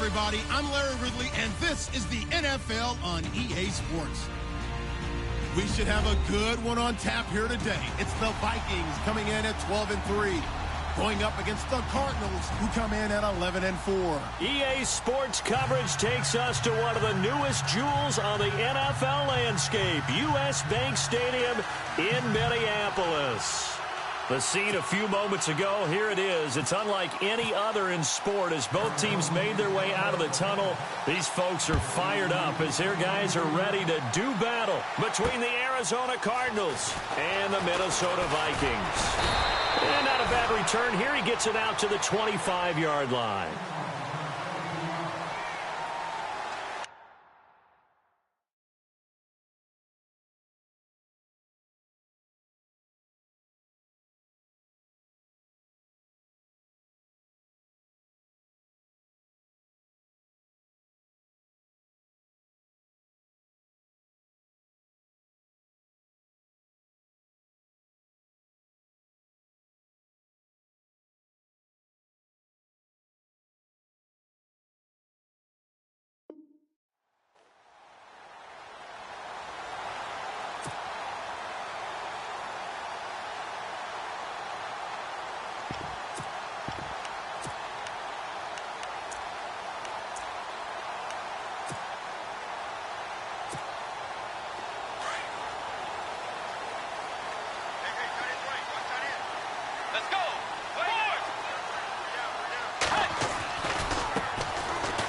everybody. I'm Larry Ridley, and this is the NFL on EA Sports. We should have a good one on tap here today. It's the Vikings coming in at 12-3, going up against the Cardinals, who come in at 11-4. EA Sports coverage takes us to one of the newest jewels on the NFL landscape, US Bank Stadium in Minneapolis. The scene a few moments ago, here it is. It's unlike any other in sport as both teams made their way out of the tunnel. These folks are fired up as their guys are ready to do battle between the Arizona Cardinals and the Minnesota Vikings. And not a bad return here. He gets it out to the 25-yard line.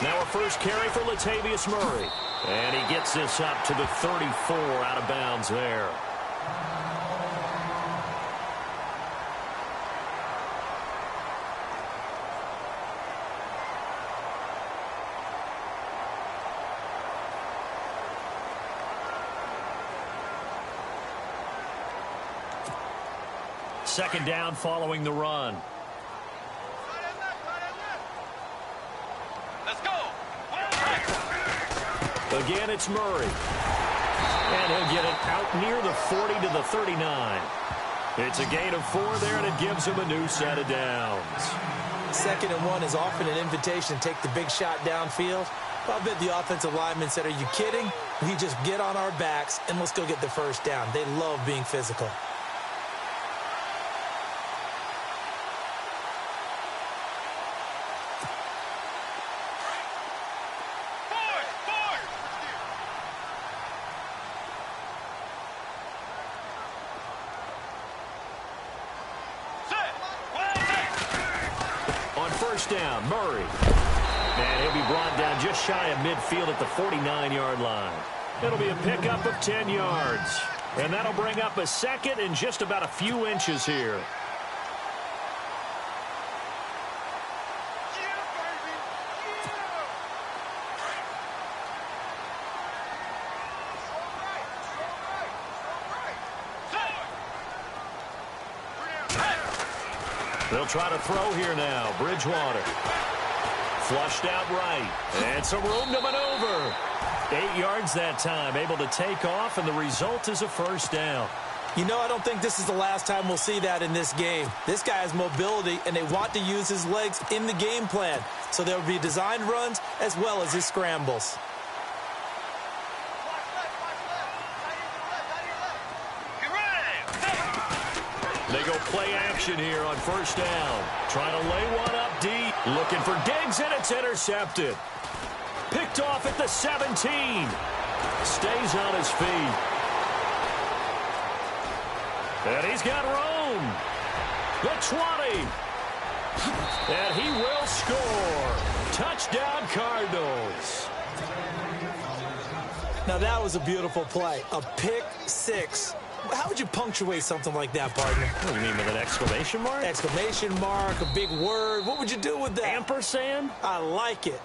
Now a first carry for Latavius Murray. And he gets this up to the 34 out of bounds there. Second down following the run. Again, it's Murray. And he'll get it out near the 40 to the 39. It's a gain of 4 there, and it gives him a new set of downs. 2nd and 1 is often an invitation to take the big shot downfield. I bet the offensive lineman said, are you kidding? We just get on our backs, and let's go get the first down. They love being physical. Down, Murray. And he'll be brought down just shy of midfield at the 49-yard line. It'll be a pickup of 10 yards. And that'll bring up a second and just about a few inches here. They'll try to throw here now. Bridgewater. Flushed out right. And some room to maneuver. 8 yards that time. Able to take off, and the result is a first down. You know, I don't think this is the last time we'll see that in this game. This guy has mobility, and they want to use his legs in the game plan. So there will be designed runs as well as his scrambles. They go play action here on first down. Trying to lay one up deep. Looking for Diggs, and it's intercepted. Picked off at the 17. Stays on his feet. And he's got room. The 20. And he will score. Touchdown, Cardinals. Now that was a beautiful play. A pick six. How would you punctuate something like that, partner? What do you mean, with an exclamation mark? Exclamation mark, a big word. What would you do with that? Ampersand? I like it.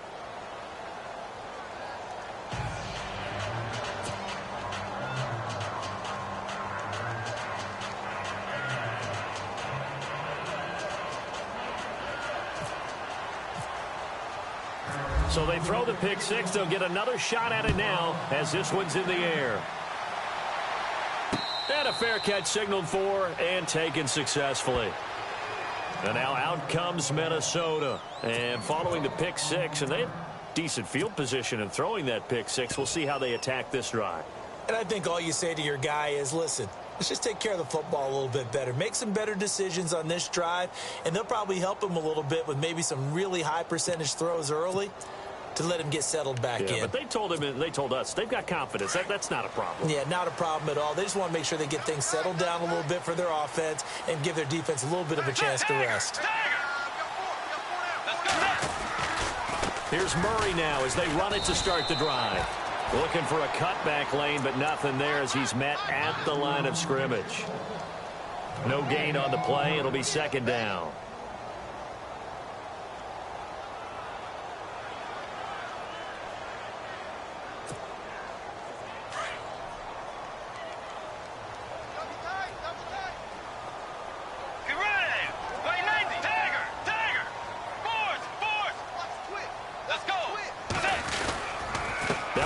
So they throw the pick six. They'll get another shot at it now as this one's in the air. And a fair catch signaled for and taken successfully. And now out comes Minnesota. And following the pick six, and decent field position and throwing that pick six. We'll see how they attack this drive. And I think all you say to your guy is, listen, let's just take care of the football a little bit better. Make some better decisions on this drive, and they'll probably help him a little bit with maybe some really high percentage throws early to let him get settled back in. But they told us they've got confidence. That's not a problem. Yeah, not a problem at all. They just want to make sure they get things settled down a little bit for their offense and give their defense a little bit of a chance to rest. Here's Murray now as they run it to start the drive. Looking for a cutback lane, but nothing there as he's met at the line of scrimmage. No gain on the play. It'll be second down.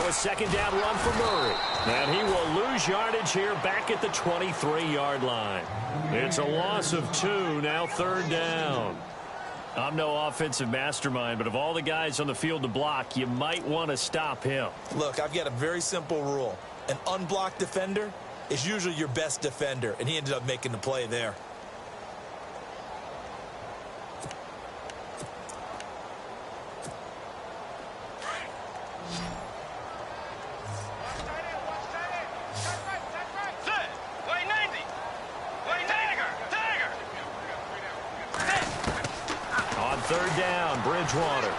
Second down run for Murray. And he will lose yardage here back at the 23-yard line. It's a loss of 2, now third down. I'm no offensive mastermind, but of all the guys on the field to block, you might want to stop him. Look, I've got a very simple rule. An unblocked defender is usually your best defender, and he ended up making the play there. Third down, Bridgewater.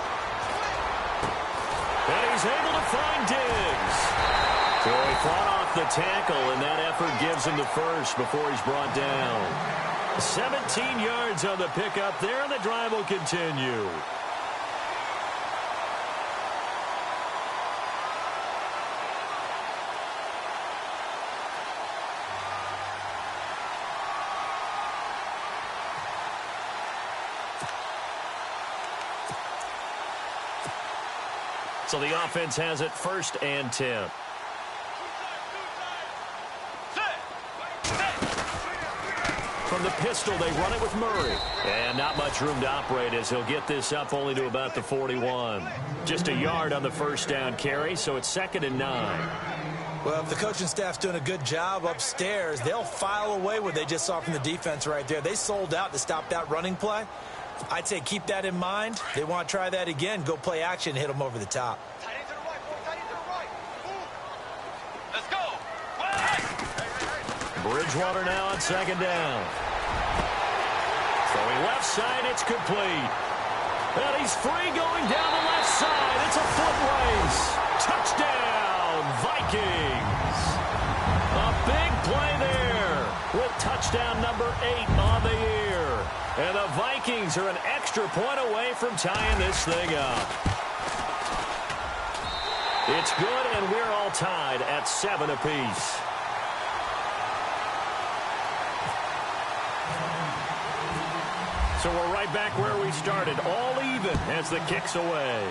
And he's able to find Diggs. So he fought off the tackle, and that effort gives him the first before he's brought down. 17 yards on the pickup there, and the drive will continue. So the offense has it first and 10. From the pistol, they run it with Murray. And not much room to operate as he'll get this up only to about the 41. Just a yard on the first down carry, so it's second and 9. Well, if the coaching staff's doing a good job upstairs, they'll file away what they just saw from the defense right there. They sold out to stop that running play. I'd say keep that in mind. They want to try that again. Go play action, hit them over the top. Let's go. Bridgewater now on second down. Throwing left side, it's complete. And he's free going down the left side. It's a foot race. Touchdown, Vikings. A big play there with touchdown number 8 on the year. And the Vikings are an extra point away from tying this thing up. It's good, and we're all tied at 7 apiece. So we're right back where we started, all even as the kick's away.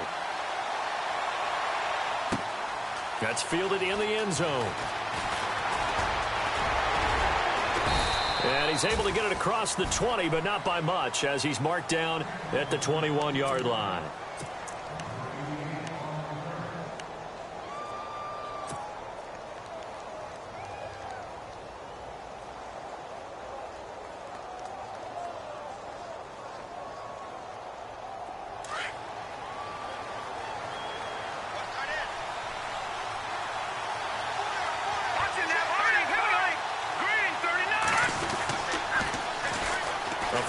That's fielded in the end zone. And he's able to get it across the 20, but not by much, as he's marked down at the 21-yard line.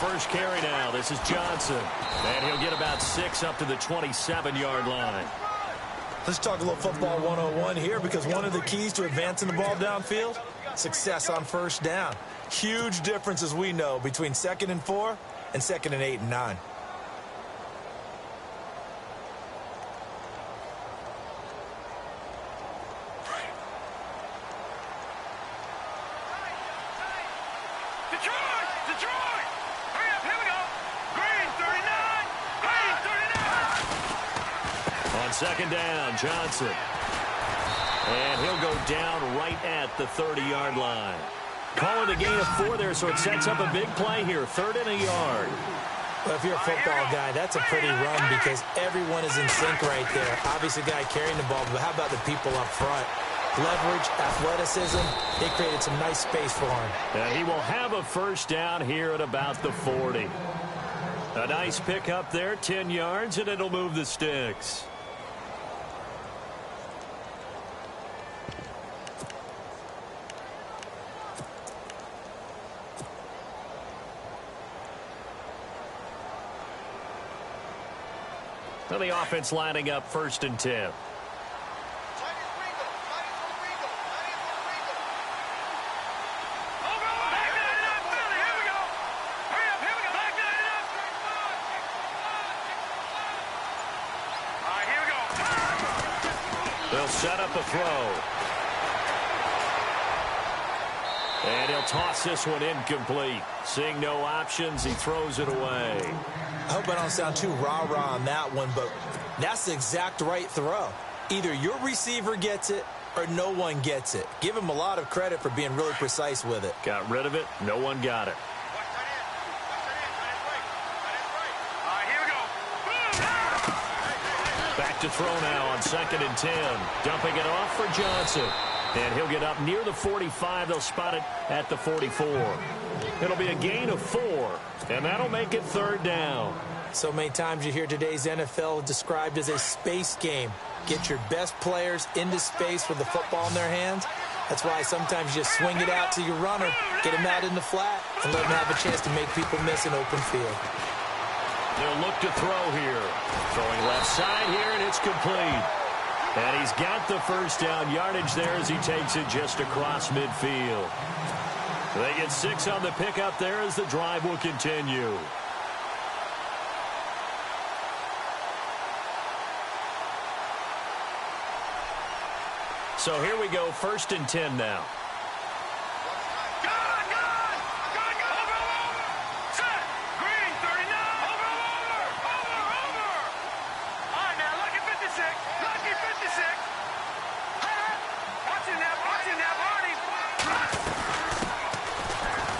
First carry now. This is Johnson. And he'll get about 6 up to the 27-yard line. Let's talk a little football 101 here, because one of the keys to advancing the ball downfield, success on first down. Huge difference, as we know, between 2nd and 4 and 2nd and 8 and 9. Second down, Johnson. And he'll go down right at the 30-yard line. Calling a gain of 4 there, so it sets up a big play here, 3rd and a yard. Well, if you're a football guy, that's a pretty run because everyone is in sync right there. Obviously, the guy carrying the ball, but how about the people up front? Leverage, athleticism, they created some nice space for him. And he will have a first down here at about the 40. A nice pick up there, 10 yards, and it'll move the sticks. Now the offense lining up 1st and 10. They'll set up a throw. And he'll toss this one incomplete. Seeing no options, he throws it away. I hope I don't sound too rah-rah on that one, but that's the exact right throw. Either your receiver gets it or no one gets it. Give him a lot of credit for being really precise with it. Got rid of it. No one got it. Back to throw now on 2nd and 10. Dumping it off for Johnson. And he'll get up near the 45. They'll spot it at the 44. It'll be a gain of 4. And that'll make it 3rd down. So many times you hear today's NFL described as a space game. Get your best players into space with the football in their hands. That's why sometimes you just swing it out to your runner, get him out in the flat, and let him have a chance to make people miss an open field. They'll look to throw here. Throwing left side here, and it's complete. And he's got the first down yardage there as he takes it just across midfield. They get 6 on the pickup there as the drive will continue. So here we go, 1st and 10 now.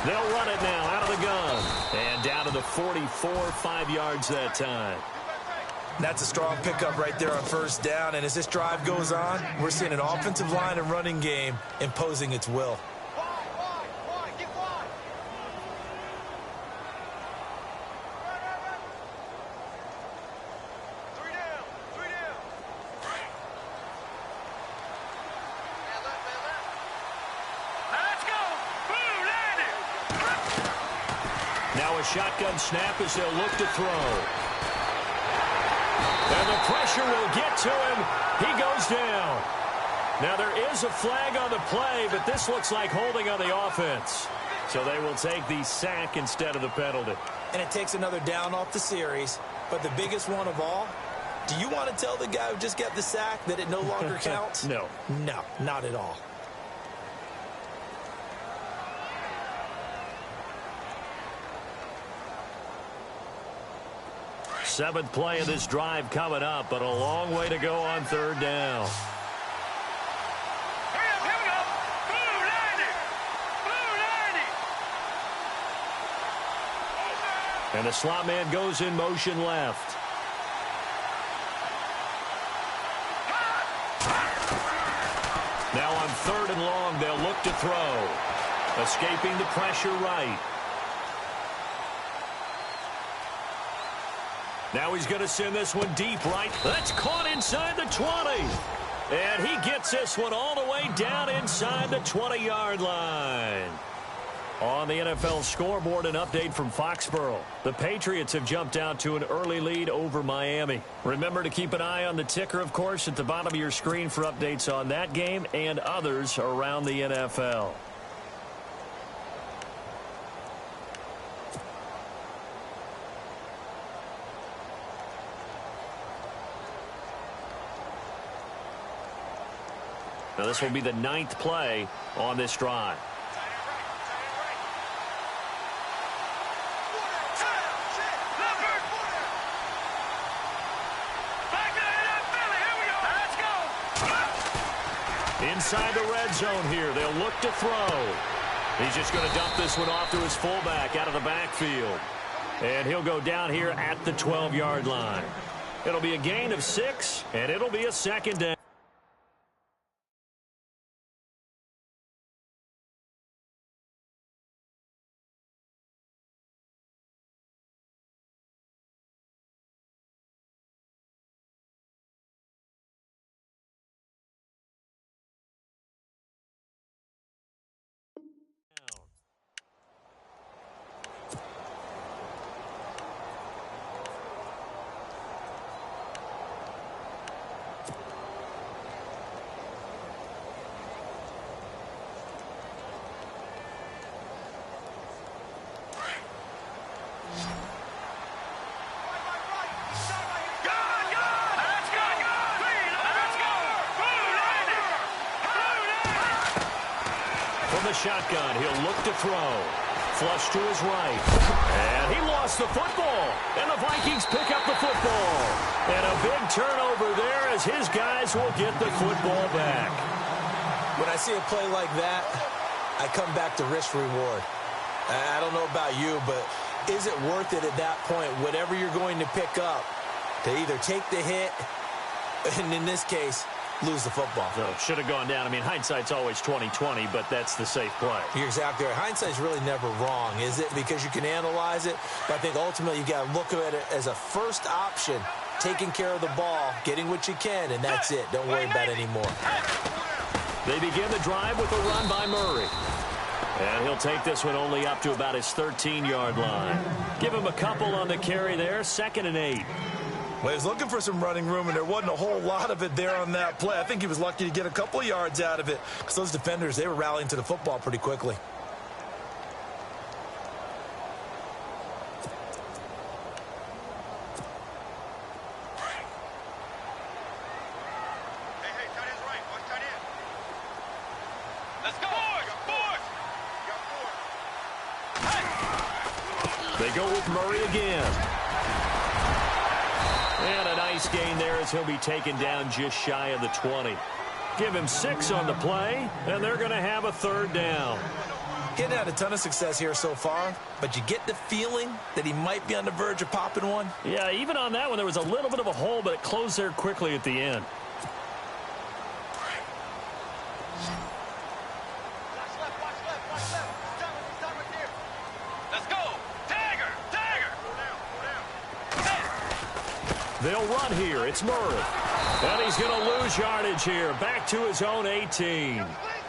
They'll run it now out of the gun. And down to the 44, 5 yards that time. That's a strong pickup right there on 1st down. And as this drive goes on, we're seeing an offensive line and running game imposing its will. Shotgun snap as they'll look to throw. And the pressure will get to him. He goes down. Now there is a flag on the play, but this looks like holding on the offense. So they will take the sack instead of the penalty. And it takes another down off the series. But the biggest one of all, do you want to tell the guy who just got the sack that it no longer counts? No. No, not at all. Seventh play of this drive coming up, but a long way to go on 3rd down. Here we go. Blue 90. And the slot man goes in motion left. Now on 3rd and long, they'll look to throw. Escaping the pressure right. Now he's going to send this one deep right. That's caught inside the 20. And he gets this one all the way down inside the 20-yard line. On the NFL scoreboard, an update from Foxborough. The Patriots have jumped out to an early lead over Miami. Remember to keep an eye on the ticker, of course, at the bottom of your screen for updates on that game and others around the NFL. Now this will be the 9th play on this drive. Inside the red zone here, they'll look to throw. He's just going to dump this one off to his fullback out of the backfield. And he'll go down here at the 12-yard line. It'll be a gain of 6, and it'll be a second down. From the shotgun, he'll look to throw. Flush to his right. And he lost the football. And the Vikings pick up the football. And a big turnover there as his guys will get the football back. When I see a play like that, I come back to risk reward. I don't know about you, but is it worth it at that point, whatever you're going to pick up, to either take the hit, and in this case, lose the football? So should have gone down. I mean, hindsight's always 20/20, but that's the safe play. You're exactly right. Hindsight's really never wrong, is it? Because you can analyze it, but I think ultimately you got to look at it as a first option, taking care of the ball, getting what you can, and that's it. Don't worry about it anymore. They begin the drive with a run by Murray. And he'll take this one only up to about his 13-yard line. Give him a couple on the carry there, 2nd and 8. Well, he was looking for some running room, and there wasn't a whole lot of it there on that play. I think he was lucky to get a couple of yards out of it because those defenders, they were rallying to the football pretty quickly. They go with Murray again. And a nice gain there as he'll be taken down just shy of the 20. Give him 6 on the play, and they're going to have a 3rd down. Getting had a ton of success here so far, but you get the feeling that he might be on the verge of popping one. Yeah, even on that one, there was a little bit of a hole, but it closed there quickly at the end. They'll run here. It's Murray. And he's going to lose yardage here. Back to his own 18.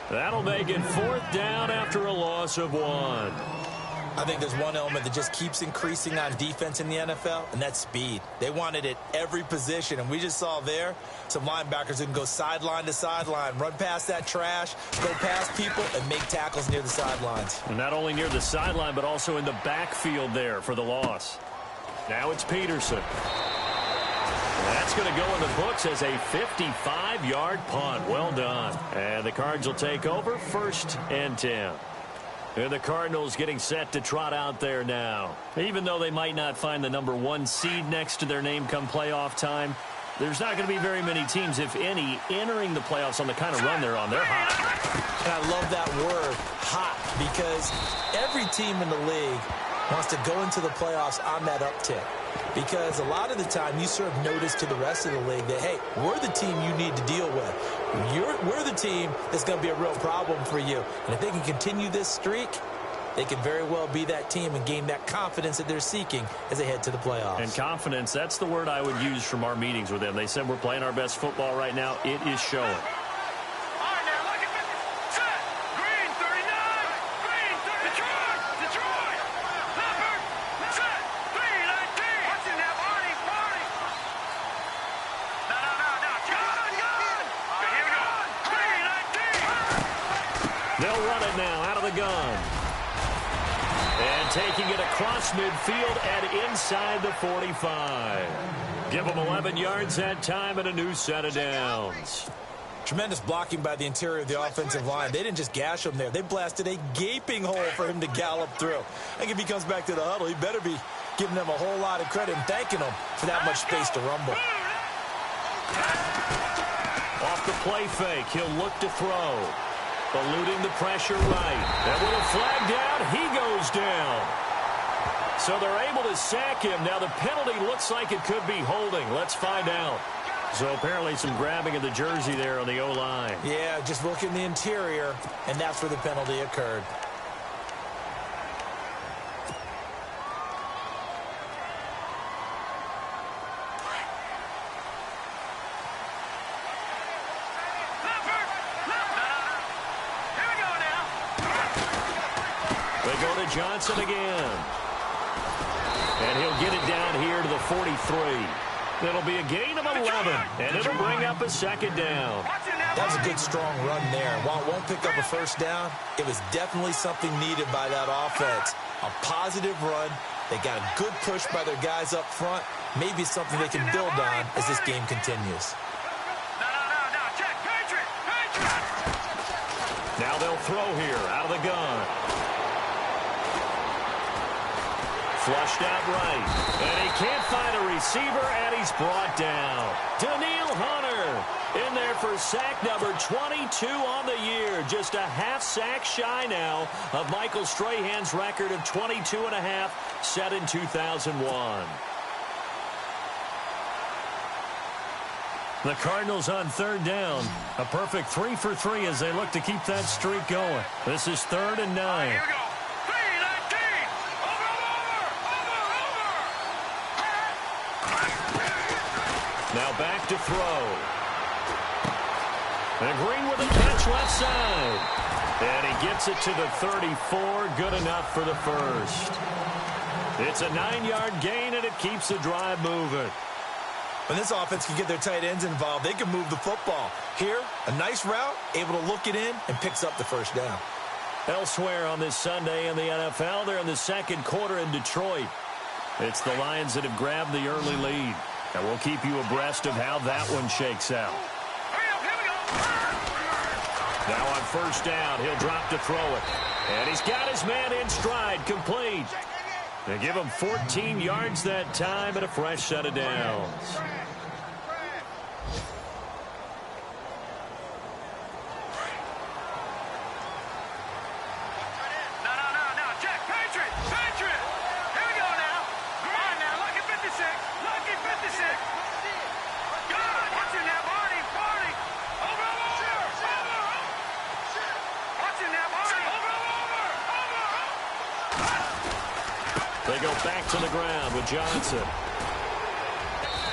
That'll make it 4th down after a loss of 1. I think there's one element that just keeps increasing on defense in the NFL, and that's speed. They want it at every position, and we just saw there some linebackers who can go sideline to sideline, run past that trash, go past people, and make tackles near the sidelines. And not only near the sideline, but also in the backfield there for the loss. Now it's Peterson. That's going to go in the books as a 55-yard punt. Well done. And the Cards will take over 1st and 10. And the Cardinals getting set to trot out there now. Even though they might not find the number 1 seed next to their name come playoff time, there's not going to be very many teams, if any, entering the playoffs on the kind of run they're on. They're hot. And I love that word, hot, because every team in the league wants to go into the playoffs on that uptick. Because a lot of the time you serve notice to the rest of the league that, hey, we're the team you need to deal with. We're the team that's going to be a real problem for you. And if they can continue this streak, they could very well be that team and gain that confidence that they're seeking as they head to the playoffs. And confidence, that's the word I would use from our meetings with them. They said we're playing our best football right now. It is showing. They'll run it now out of the gun. And taking it across midfield and inside the 45. Give them 11 yards that time and a new set of downs. Tremendous blocking by the interior of the offensive line. They didn't just gash him there. They blasted a gaping hole for him to gallop through. I think if he comes back to the huddle, he better be giving them a whole lot of credit and thanking them for that much space to rumble. Off the play fake, he'll look to throw. Eluding the pressure right. And with a flag down, he goes down. So they're able to sack him. Now the penalty looks like it could be holding. Let's find out. So apparently some grabbing of the jersey there on the O-line. Yeah, just look in the interior, and that's where the penalty occurred. They go to Johnson again. And he'll get it down here to the 43. It'll be a gain of 11, and it'll bring up a second down. That was a good, strong run there. While it won't pick up a first down, it was definitely something needed by that offense. A positive run. They got a good push by their guys up front. Maybe something they can build on as this game continues. Now they'll throw here out of the gun. Flushed out right. And he can't find a receiver, and he's brought down. Daniil Hunter in there for sack number 22 on the year. Just a half sack shy now of Michael Strahan's record of 22.5 set in 2001. The Cardinals on third down. A perfect 3 for 3 as they look to keep that streak going. This is 3rd and 9. Here we go. Now back to throw. And Green with a catch left side. And he gets it to the 34. Good enough for the first. It's a 9-yard gain, and it keeps the drive moving. When this offense can get their tight ends involved, they can move the football. Here, a nice route, able to look it in, and picks up the first down. Elsewhere on this Sunday in the NFL, they're in the second quarter in Detroit. It's the Lions that have grabbed the early lead. And we'll keep you abreast of how that one shakes out. Now on first down, he'll drop to throw it. And he's got his man in stride, complete. They give him 14 yards that time and a fresh set of downs. They go back to the ground with Johnson.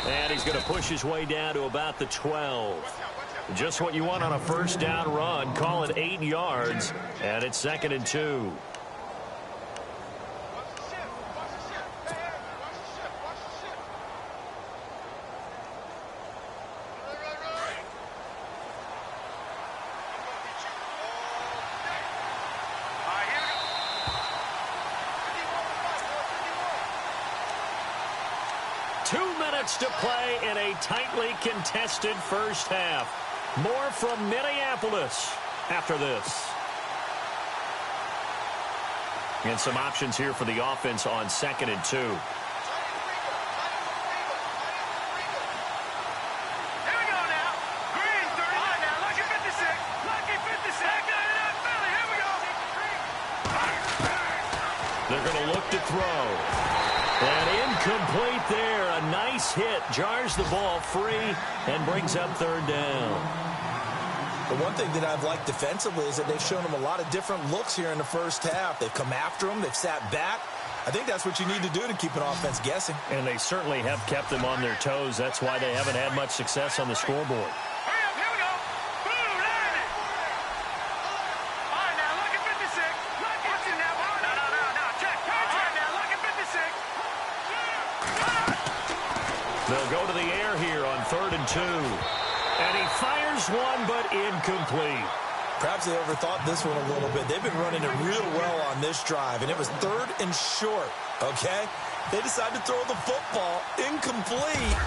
And he's going to push his way down to about the 12. Just what you want on a first down run. Call it 8 yards. And it's 2nd and 2. To play in a tightly contested first half. More from Minneapolis after this. And some options here for the offense on 2nd and 2. They're going to look to throw. And incomplete there. A nice hit. Jars the ball free and brings up 3rd down. The one thing that I've liked defensively is that they've shown them a lot of different looks here in the first half. They've come after them. They've sat back. I think that's what you need to do to keep an offense guessing. And they certainly have kept them on their toes. That's why they haven't had much success on the scoreboard. They'll go to the air here on 3rd and 2. And he fires one, but incomplete. Perhaps they overthought this one a little bit. They've been running it real well on this drive, and it was 3rd and short, okay? They decided to throw the football incomplete.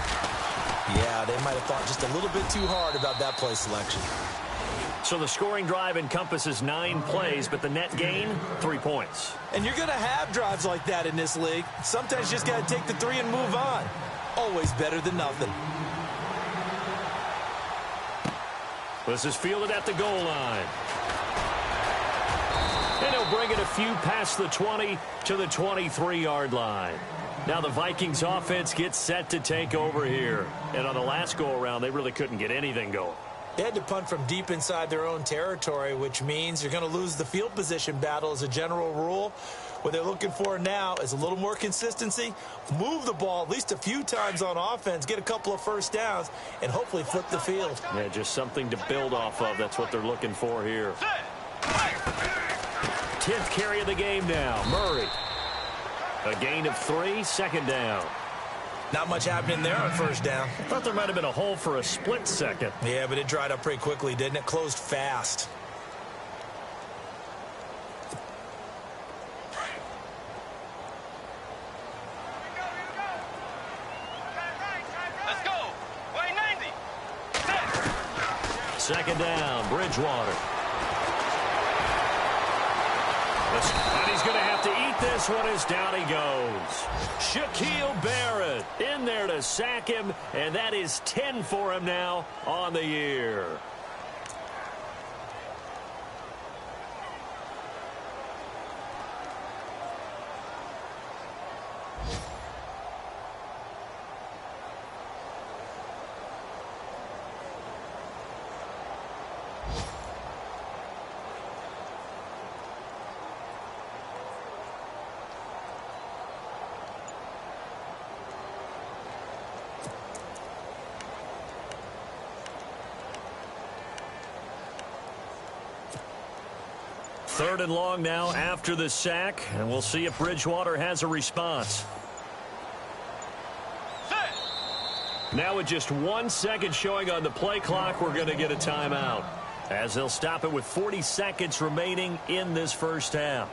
Yeah, they might have thought just a little bit too hard about that play selection. So the scoring drive encompasses 9 plays, but the net gain, 3 points. And you're going to have drives like that in this league. Sometimes you just got to take the 3 and move on. Always better than nothing. This is fielded at the goal line. And he'll bring it a few past the 20 to the 23-yard line. Now the Vikings offense gets set to take over here. And on the last go-around, they really couldn't get anything going. They had to punt from deep inside their own territory, which means you're going to lose the field position battle as a general rule. What they're looking for now is a little more consistency, move the ball at least a few times on offense, get a couple of first downs, and hopefully flip the field. Yeah, just something to build off of. That's what they're looking for here. 10th carry of the game now. Murray. A gain of 3, second down. Not much happening there on first down. I thought there might have been a hole for a split second. Yeah, but it dried up pretty quickly, didn't it? Closed fast. Let's go. Way 90. Second down, Bridgewater. And he's going to have to eat this one as down he goes. Shaquille Barrett in there to sack him, and that is 10 for him now on the year. Third and long now after the sack, and we'll see if Bridgewater has a response. Now with just 1 second showing on the play clock, we're going to get a timeout, as they'll stop it with 40 seconds remaining in this first half.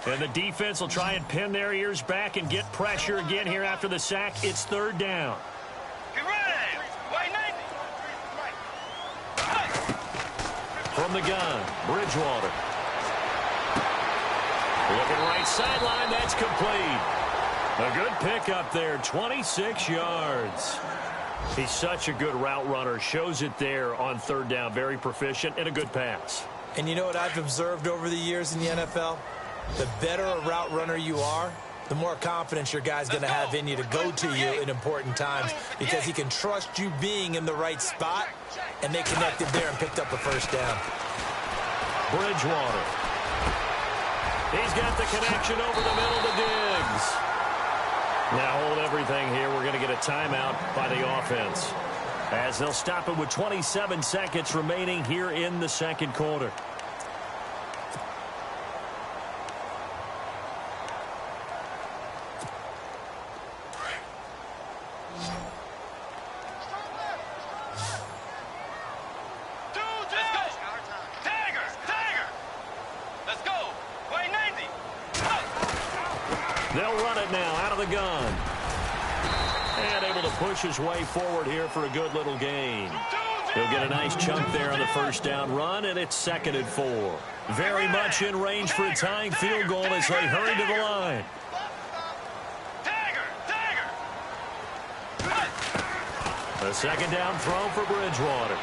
And the defense will try and pin their ears back and get pressure again here after the sack. It's third down. Get ready. Way 90. From the gun, Bridgewater. Looking right sideline, that's complete. A good pickup there, 26 yards. He's such a good route runner. Shows it there on third down. Very proficient and a good pass. And you know what I've observed over the years in the NFL? The better a route runner you are, the more confidence your guy's going to have in you to go to you in important times, because he can trust you being in the right spot, and they connected there and picked up a first down. Bridgewater. He's got the connection over the middle to Diggs. Now hold everything here. We're going to get a timeout by the offense, as they'll stop it with 27 seconds remaining here in the second quarter. Push his way forward here for a good little gain. He'll get a nice chunk there on the first down run, and it's 2nd and 4. Very much in range for a tying field goal as they hurry to the line. A second down throw for Bridgewater.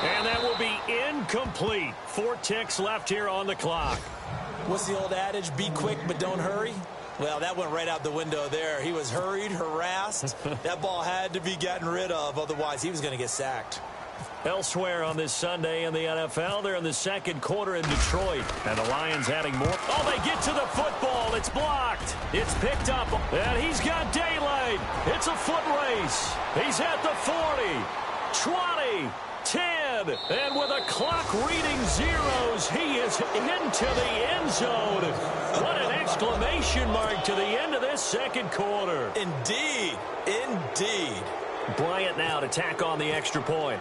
And that will be incomplete. 4 ticks left here on the clock. What's the old adage? Be quick, but don't hurry. Well, that went right out the window there. He was hurried, harassed. That ball had to be gotten rid of, otherwise he was going to get sacked. Elsewhere on this Sunday in the NFL, they're in the second quarter in Detroit. And the Lions adding more. Oh, they get to the football. It's blocked. It's picked up. And he's got daylight. It's a foot race. He's at the 40, 20, 10. And with a clock reading zeros, he is into the end zone. What an exclamation mark to the end of this second quarter. Indeed. Indeed. Bryant now to tack on the extra point.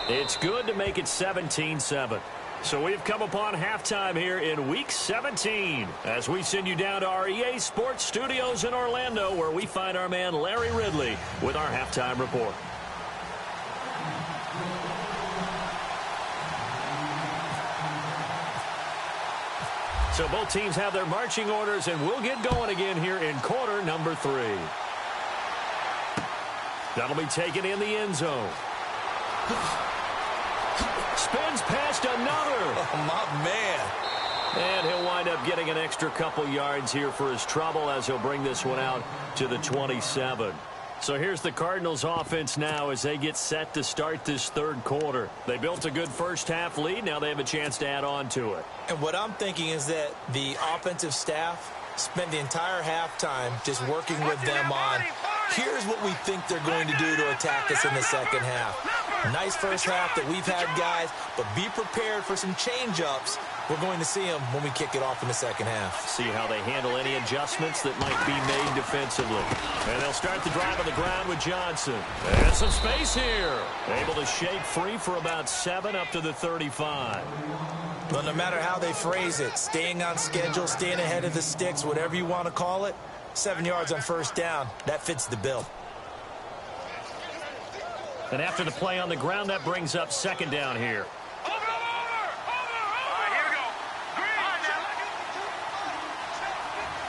It's good to make it 17-7. So we've come upon halftime here in Week 17 as we send you down to our EA Sports Studios in Orlando, where we find our man Larry Ridley with our halftime report. So both teams have their marching orders, and we'll get going again here in quarter number 3. That'll be taken in the end zone. Spins past another. Oh, my man. And he'll wind up getting an extra couple yards here for his trouble as he'll bring this one out to the 27. So here's the Cardinals offense now as they get set to start this third quarter. They built a good first half lead. Now they have a chance to add on to it. And what I'm thinking is that the offensive staff spent the entire halftime just working with them on, here's what we think they're going to do to attack us in the second half. Nice first half that we've had, guys, but be prepared for some change-ups. We're going to see them when we kick it off in the second half. See how they handle any adjustments that might be made defensively. And they'll start the drive on the ground with Johnson. And some space here. Able to shake free for about 7 up to the 35. Well, no matter how they phrase it, staying on schedule, staying ahead of the sticks, whatever you want to call it, 7 yards on first down, that fits the bill. And after the play on the ground, that brings up second down here.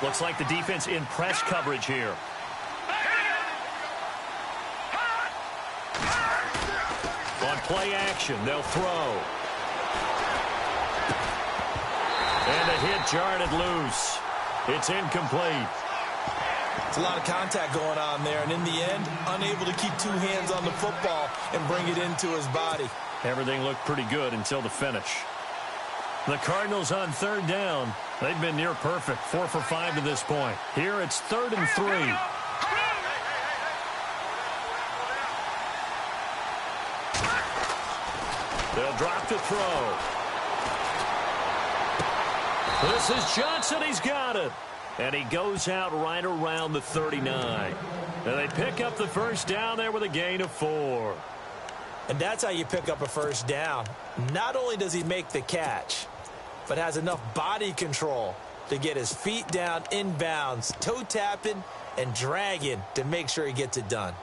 Looks like the defense in press coverage here. On play action, they'll throw. And a hit jarred it loose. It's incomplete. It's a lot of contact going on there, and in the end, unable to keep 2 hands on the football and bring it into his body. Everything looked pretty good until the finish. The Cardinals on third down. They've been near perfect, 4 for 5 to this point. Here it's 3rd and 3. They'll drop to throw. This is Johnson. He's got it. And he goes out right around the 39. And they pick up the first down there with a gain of 4. And that's how you pick up a first down. Not only does he make the catch, but has enough body control to get his feet down inbounds, toe tapping and dragging to make sure he gets it done.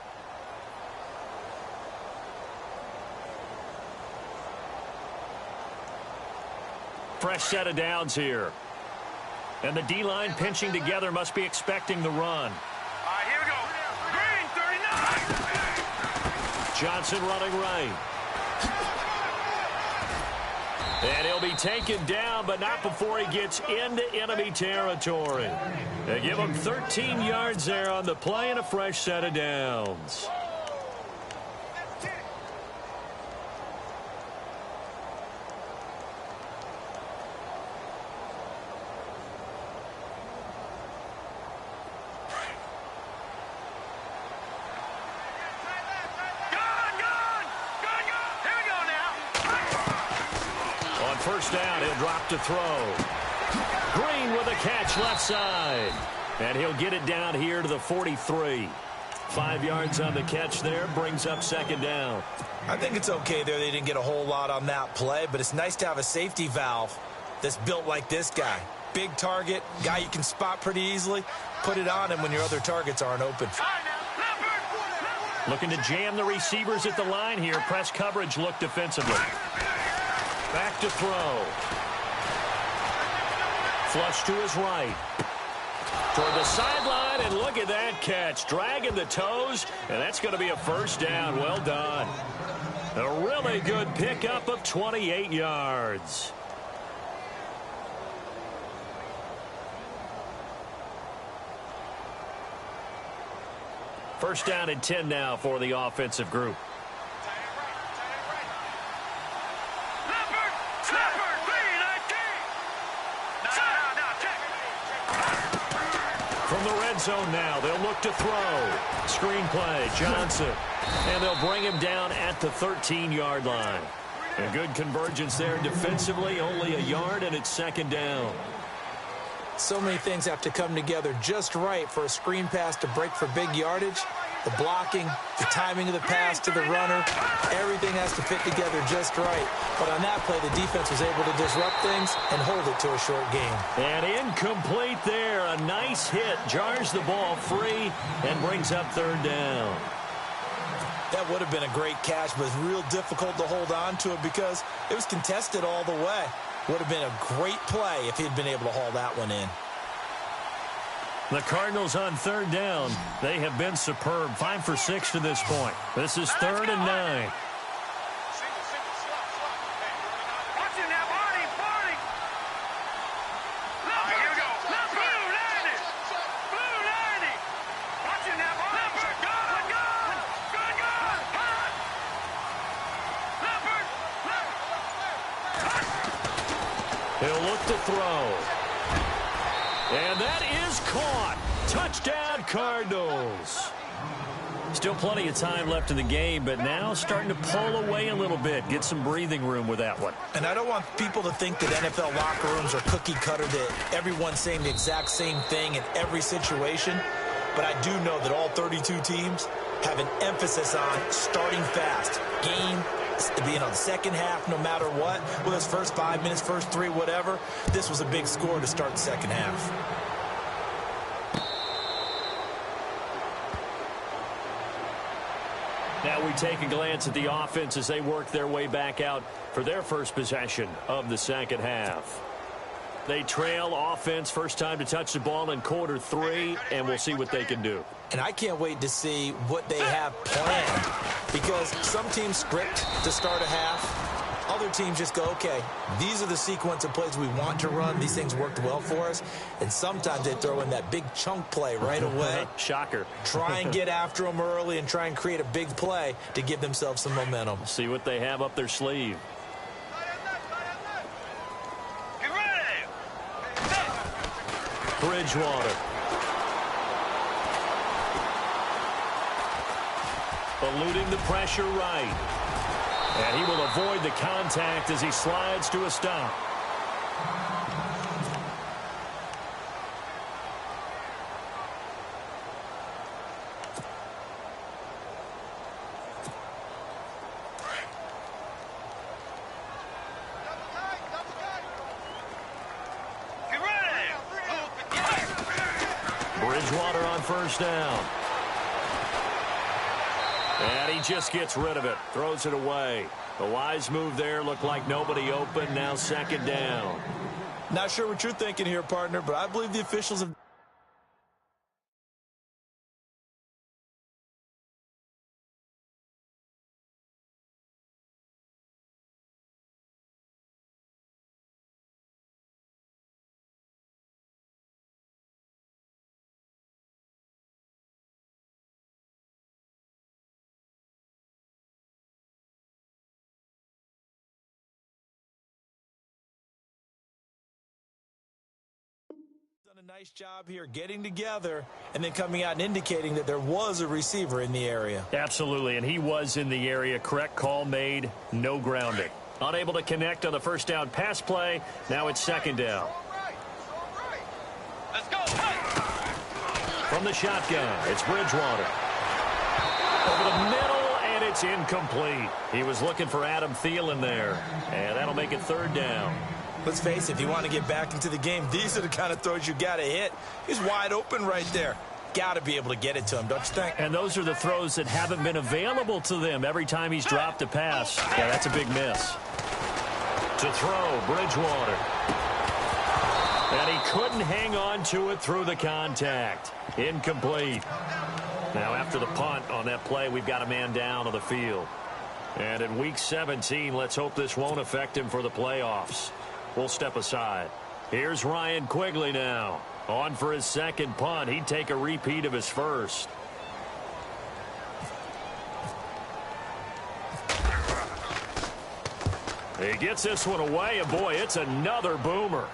Fresh set of downs here. And the D-line pinching together must be expecting the run. Here we go. Green, 39. Johnson running right. And he'll be taken down, but not before he gets into enemy territory. They give him 13 yards there on the play and a fresh set of downs. First down, he'll drop to throw. Green with a catch left side. And he'll get it down here to the 43. 5 yards on the catch there, brings up second down. I think it's okay there. They didn't get a whole lot on that play, but it's nice to have a safety valve that's built like this guy. Big target, guy you can spot pretty easily. Put it on him when your other targets aren't open. Looking to jam the receivers at the line here. Press coverage look defensively. Back to throw. Flush to his right. Toward the sideline, and look at that catch. Dragging the toes, and that's going to be a first down. Well done. A really good pickup of 28 yards. First down and 10 now for the offensive group. From the red zone now, they'll look to throw. Screen play, Johnson. And they'll bring him down at the 13-yard line. A good convergence there defensively, only a yard, and it's second down. So many things have to come together just right for a screen pass to break for big yardage. The blocking, the timing of the pass to the runner, everything has to fit together just right. But on that play, the defense was able to disrupt things and hold it to a short game. And incomplete there. A nice hit. Jars the ball free and brings up third down. That would have been a great catch, but it's real difficult to hold on to it because it was contested all the way. Would have been a great play if he'd been able to haul that one in. The Cardinals on third down. They have been superb. 5 for 6 to this point. This is 3rd and 9. He'll look to throw. And that is caught. Touchdown, Cardinals. Still plenty of time left in the game, but now starting to pull away a little bit. Get some breathing room with that one. And I don't want people to think that NFL locker rooms are cookie cutter, that everyone's saying the exact same thing in every situation. But I do know that all 32 teams have an emphasis on starting fast. Game being on the second half, no matter what. Whether it's first 5 minutes, first 3, whatever. This was a big score to start the second half. Now we take a glance at the offense as they work their way back out for their first possession of the second half. They trail offense, first time to touch the ball in quarter 3, and we'll see what they can do. And I can't wait to see what they have planned, because some teams script to start a half. Other teams just go, okay, these are the sequence of plays we want to run. These things worked well for us. And sometimes they throw in that big chunk play right away. Shocker. Try and get after them early and try and create a big play to give themselves some momentum. See what they have up their sleeve. Get ready! Bridgewater. Eluding the pressure right. And he will avoid the contact as he slides to a stop. Get ready! Bridgewater on first down. And he just gets rid of it. Throws it away. A wise move there. Looked like nobody open. Now second down. Not sure what you're thinking here, partner, but I believe the officials have... done a nice job here getting together and then coming out and indicating that there was a receiver in the area. Absolutely, and he was in the area. Correct call made, no grounding. Unable to connect on the first down pass play. Now it's second down. Let's go! From the shotgun, it's Bridgewater. Over the middle, and it's incomplete. He was looking for Adam Thielen there, and that'll make it third down. Let's face it, if you want to get back into the game, these are the kind of throws you got to hit. He's wide open right there. Got to be able to get it to him, don't you think? And those are the throws that haven't been available to them every time he's dropped a pass. Yeah, that's a big miss. To throw, Bridgewater. And he couldn't hang on to it through the contact. Incomplete. Now, after the punt on that play, we've got a man down on the field. And in Week 17, let's hope this won't affect him for the playoffs. We'll step aside. Here's Ryan Quigley now. On for his second punt. He'd take a repeat of his first. He gets this one away, and boy, it's another boomer.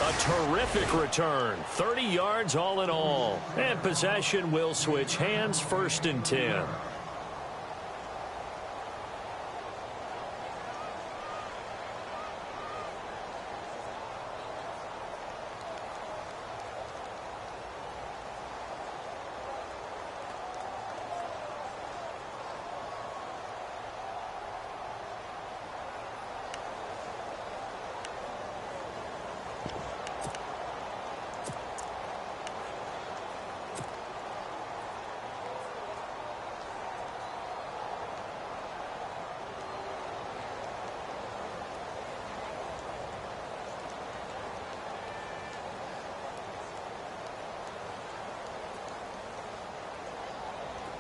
A terrific return. 30 yards all in all. And possession will switch hands, 1st and 10.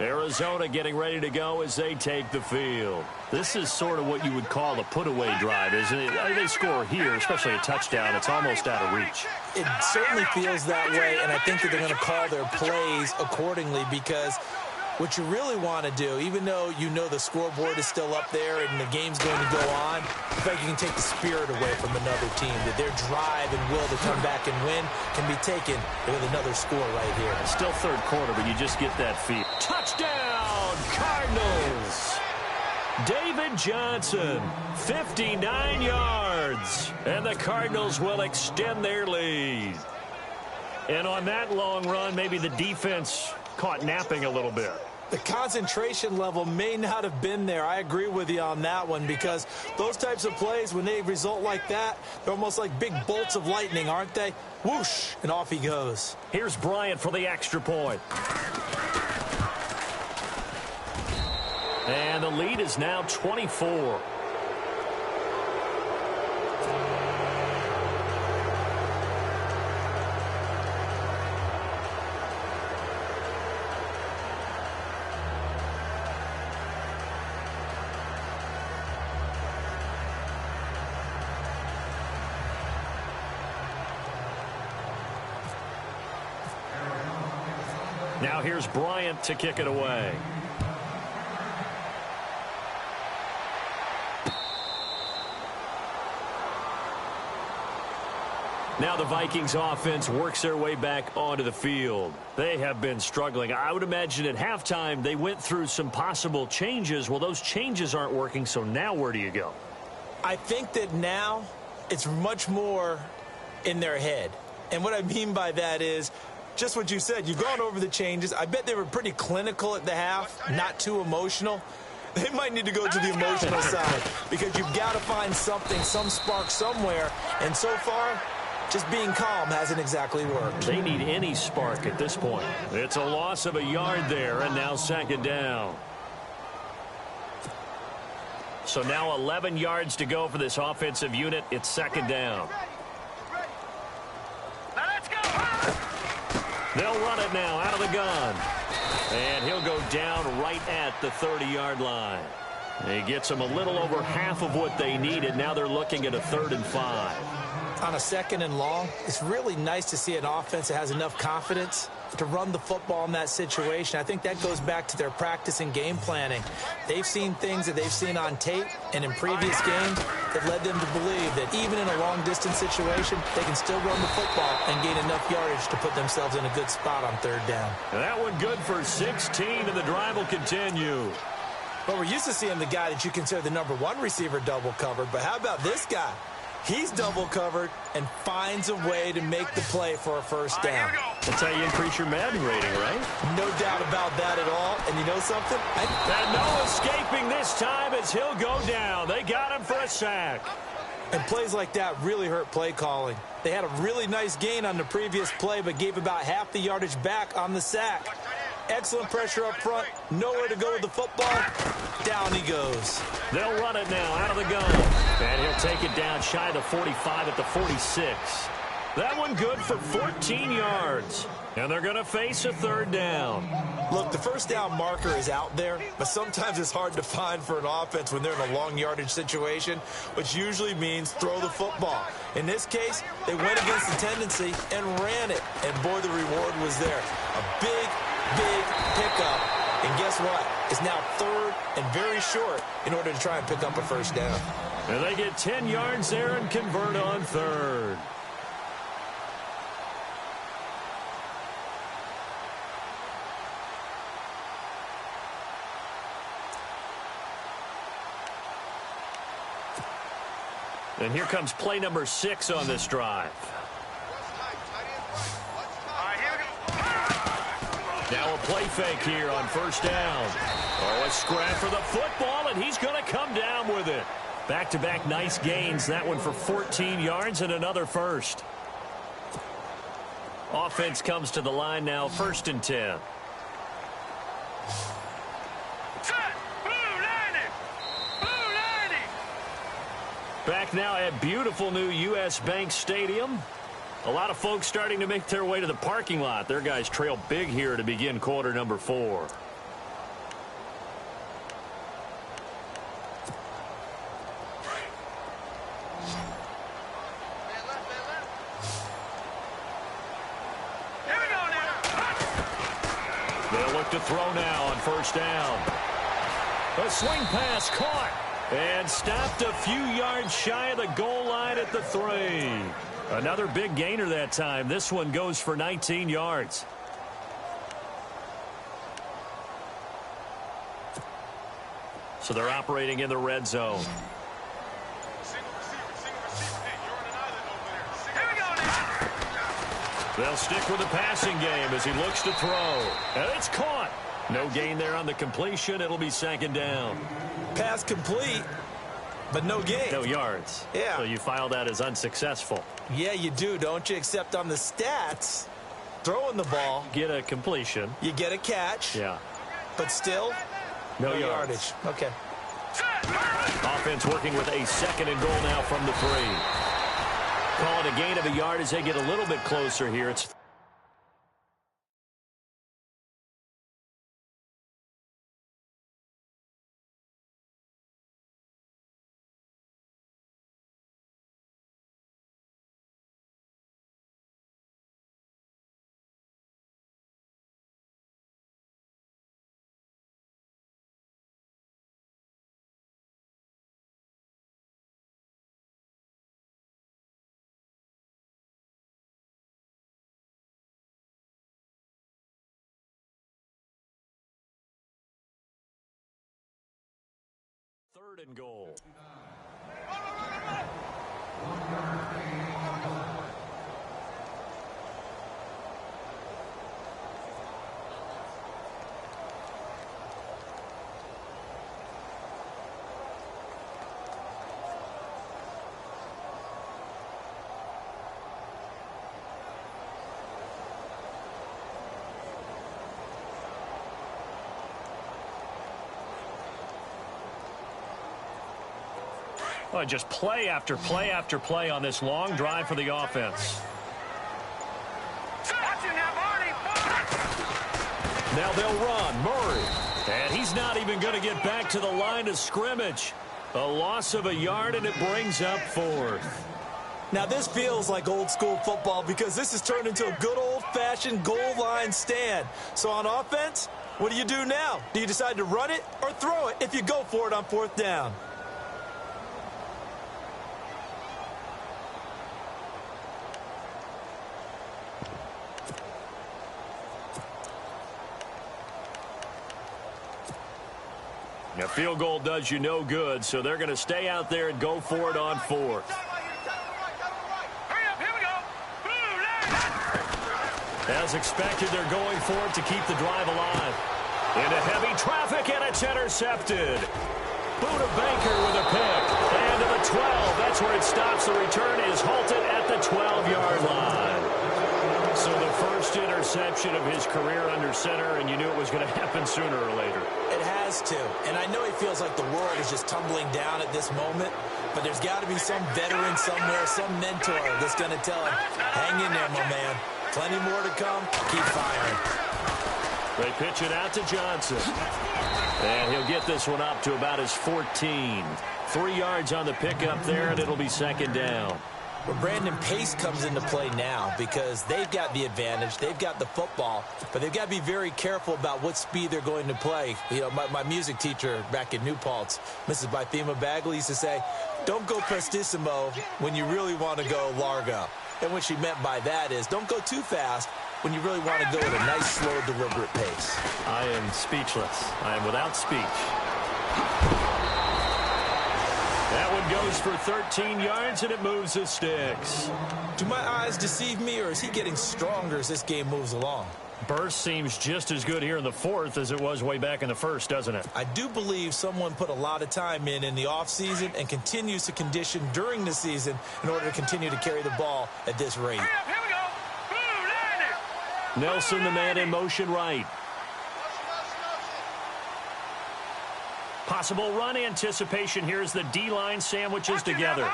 Arizona getting ready to go as they take the field. This is sort of what you would call a put-away drive, isn't it? They score here, especially a touchdown. It's almost out of reach. It certainly feels that way, and I think that they're going to call their plays accordingly because what you really want to do, even though you know the scoreboard is still up there and the game's going to go on, I think you can take the spirit away from another team, that their drive and will to come back and win can be taken with another score right here. Still third quarter, but you just get that feel. Touchdown, Cardinals! David Johnson, 59 yards, and the Cardinals will extend their lead. And on that long run, maybe the defense caught napping a little bit. The concentration level may not have been there. I agree with you on that one because those types of plays, when they result like that, they're almost like big bolts of lightning, aren't they? Whoosh, and off he goes. Here's Bryant for the extra point. And the lead is now 24. Now here's Bryant to kick it away. Now the Vikings offense works their way back onto the field. They have been struggling. I would imagine at halftime they went through some possible changes. Well, those changes aren't working, so now where do you go? I think that now it's much more in their head. And what I mean by that is just what you said. You've gone over the changes. I bet they were pretty clinical at the half, not too emotional. They might need to go to the emotional side because you've got to find something, some spark somewhere. And so far, just being calm hasn't exactly worked. They need any spark at this point. It's a loss of a yard there, and now second down. So now 11 yards to go for this offensive unit. It's second down. They'll run it now out of the gun. And he'll go down right at the 30-yard line. He gets them a little over half of what they needed. Now they're looking at a 3rd and 5. On a 2nd and long, it's really nice to see an offense that has enough confidence to run the football in that situation. I think that goes back to their practice and game planning. They've seen things that they've seen on tape and in previous games that led them to believe that even in a long-distance situation, they can still run the football and gain enough yardage to put themselves in a good spot on 3rd down. And that one good for 16, and the drive will continue. But we're used to seeing the guy that you consider the #1 receiver double covered, but how about this guy? He's double covered and finds a way to make the play for a 1st down. That's how you increase your Madden rating, right? No doubt about that at all. And you know something? And no escaping this time as he'll go down. They got him for a sack. And plays like that really hurt play calling. They had a really nice gain on the previous play, but gave about half the yardage back on the sack. Excellent pressure up front. Nowhere to go with the football. Down he goes. They'll run it now out of the gun. And he'll take it down shy of the 45 at the 46. That one good for 14 yards. And they're going to face a 3rd down. Look, the 1st down marker is out there, but sometimes it's hard to find for an offense when they're in a long yardage situation, which usually means throw the football. In this case, they went against the tendency and ran it. And boy, the reward was there. A big pickup. And guess what? It's now 3rd and very short in order to try and pick up a 1st down. And they get 10 yards there and convert on 3rd. And here comes play number 6 on this drive. Now a play fake here on 1st down. Oh, a scrap for the football, and he's going to come down with it. Back-to-back nice gains. That one for 14 yards and another 1st. Offense comes to the line now, 1st and 10. Back now at beautiful new U.S. Bank Stadium. A lot of folks starting to make their way to the parking lot. Their guys trail big here to begin quarter number 4. They'll look to throw now on first down. A swing pass caught and stopped a few yards shy of the goal line at the 3. Another big gainer that time. This one goes for 19 yards. So they're operating in the red zone. They'll stick with the passing game as he looks to throw. And it's caught. No gain there on the completion. It'll be second down. Pass complete, but no gain. No yards. Yeah. So you file that as unsuccessful. Yeah, you do, don't you? Except on the stats, throwing the ball. Get a completion. You get a catch. Yeah. But still, no yardage. Okay. Offense working with a second and goal now from the 3. Call it a gain of a yard as they get a little bit closer here. It's third and goal. Well, just play after play after play on this long drive for the offense. Now they'll run. Murray. And he's not even going to get back to the line of scrimmage. A loss of a yard, and it brings up 4th. Now, this feels like old-school football because this has turned into a good old-fashioned goal line stand. So on offense, what do you do now? Do you decide to run it or throw it if you go for it on 4th down? A field goal does you no good, so they're going to stay out there and go for it on 4th. As expected, they're going for it to keep the drive alive. Into heavy traffic, and it's intercepted. Buda Baker with a pick. And to the 12. That's where it stops. The return is halted at the 12-yard line. So the first interception of his career under center, and you knew it was going to happen sooner or later. It has to. And I know he feels like the world is just tumbling down at this moment, but there's got to be some veteran somewhere, some mentor that's going to tell him, hang in there, my man. Plenty more to come. Keep firing. They pitch it out to Johnson. And he'll get this one up to about his 14. 3 yards on the pickup there, and it'll be second down. Well, Brandon, pace comes into play now because they've got the advantage. They've got the football, but they've got to be very careful about what speed they're going to play. You know, my music teacher back in New Paltz, Mrs. Bythema Bagley, used to say, don't go prestissimo when you really want to go largo. And what she meant by that is don't go too fast when you really want to go at a nice, slow, deliberate pace. I am speechless. I am without speech. That one goes for 13 yards, and it moves the sticks. Do my eyes deceive me, or is he getting stronger as this game moves along? Burst seems just as good here in the 4th as it was way back in the 1st, doesn't it? I do believe someone put a lot of time in the offseason and continues to condition during the season in order to continue to carry the ball at this rate. Here we go. Boom, Nelson, the man in motion right. Possible run anticipation here as the D-line sandwiches together.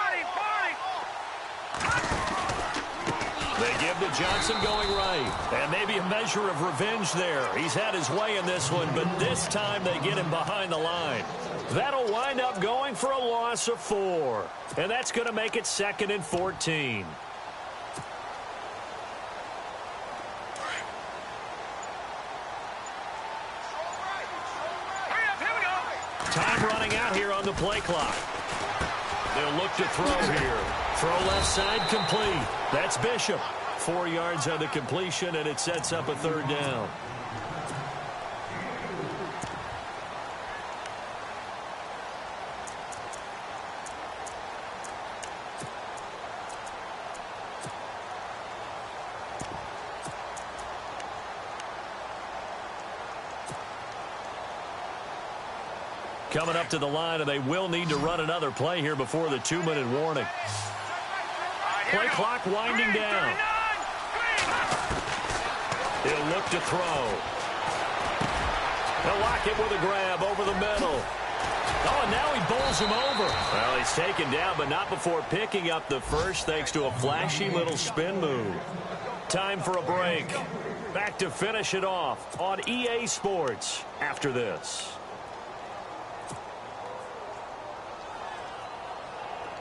They give to Johnson going right. And maybe a measure of revenge there. He's had his way in this one, but this time they get him behind the line. That'll wind up going for a loss of 4. And that's going to make it 2nd and 14. Time running out here on the play clock. They'll look to throw here. Throw left side complete. That's Bishop. 4 yards on the completion, and it sets up a third down. Coming up to the line, and they will need to run another play here before the 2-minute warning. Play clock winding down. He'll look to throw. He'll lock it with a grab over the middle. Oh, and now he bowls him over. Well, he's taken down, but not before picking up the first thanks to a flashy little spin move. Time for a break. Back to finish it off on EA Sports after this.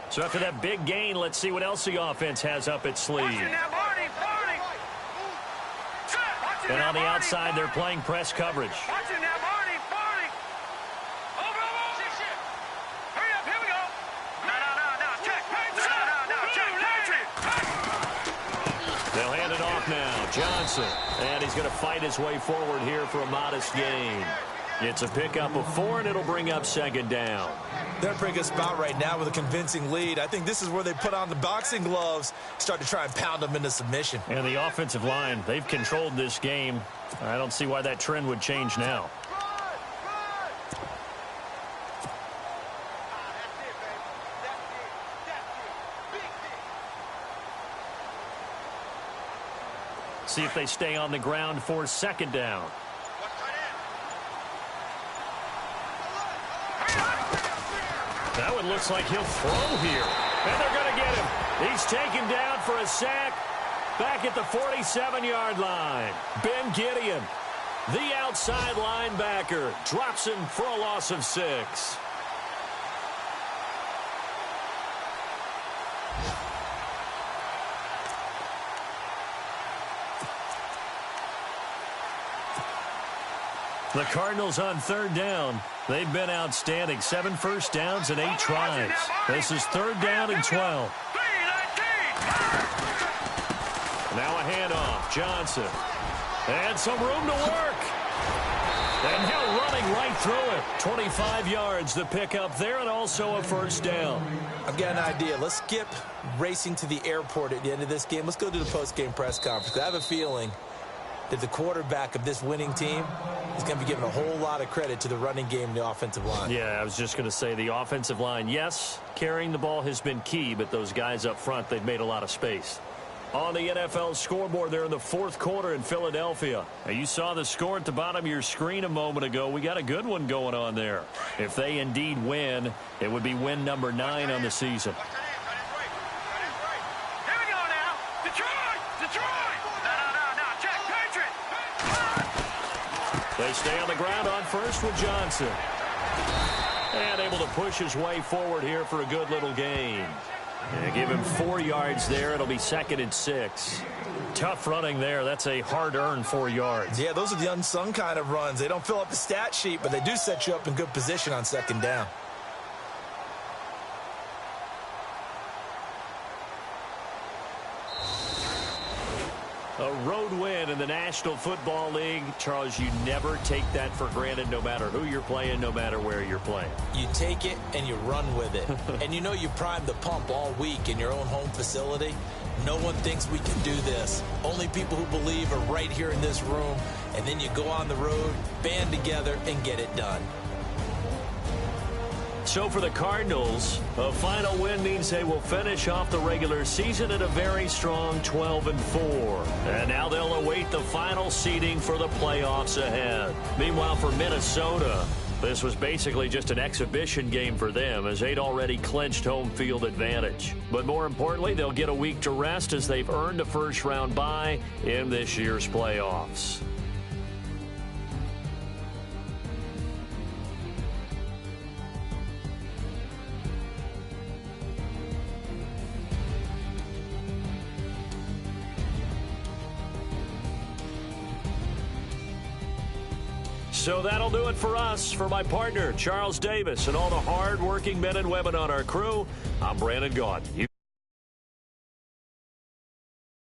So after that big gain, let's see what else the offense has up its sleeve. And on the outside, they're playing press coverage. They'll hand it off now. Johnson. And he's going to fight his way forward here for a modest gain. It's a pickup of 4, and it'll bring up second down. They're in a pretty good spot right now with a convincing lead. I think this is where they put on the boxing gloves, start to try and pound them into submission. And the offensive line, they've controlled this game. I don't see why that trend would change now. See if they stay on the ground for second down. That one looks like he'll throw here. And they're going to get him. He's taken down for a sack back at the 47-yard line. Ben Gideon, the outside linebacker, drops him for a loss of 6. The Cardinals on third down. They've been outstanding. 7 first downs and 8 tries. This is third down and 12. Now a handoff. Johnson. And some room to work. And now running right through it. 25 yards the pickup there, and also a first down. I've got an idea. Let's skip racing to the airport at the end of this game. Let's go to the post-game press conference. I have a feeling that the quarterback of this winning team is going to be given a whole lot of credit to the running game and the offensive line. Yeah, I was just going to say the offensive line, yes, carrying the ball has been key, but those guys up front, they've made a lot of space. On the NFL scoreboard there in the fourth quarter in Philadelphia. Now, you saw the score at the bottom of your screen a moment ago. We got a good one going on there. If they indeed win, it would be win number 9 on the season. They stay on the ground on first with Johnson. And able to push his way forward here for a good little gain. And give him 4 yards there. It'll be second and 6. Tough running there. That's a hard-earned 4 yards. Yeah, those are the unsung kind of runs. They don't fill up the stat sheet, but they do set you up in good position on second down. A road win in the National Football League. Charles, you never take that for granted no matter who you're playing, no matter where you're playing. You take it and you run with it. And you know you primed the pump all week in your own home facility. No one thinks we can do this. Only people who believe are right here in this room. And then you go on the road, band together, and get it done. So for the Cardinals, a final win means they will finish off the regular season at a very strong 12-4. And now they'll await the final seeding for the playoffs ahead. Meanwhile, for Minnesota, this was basically just an exhibition game for them as they'd already clinched home field advantage. But more importantly, they'll get a week to rest as they've earned a first-round bye in this year's playoffs. So that'll do it for us. For my partner, Charles Davis, and all the hard-working men and women on our crew, I'm Brandon Gaudin. You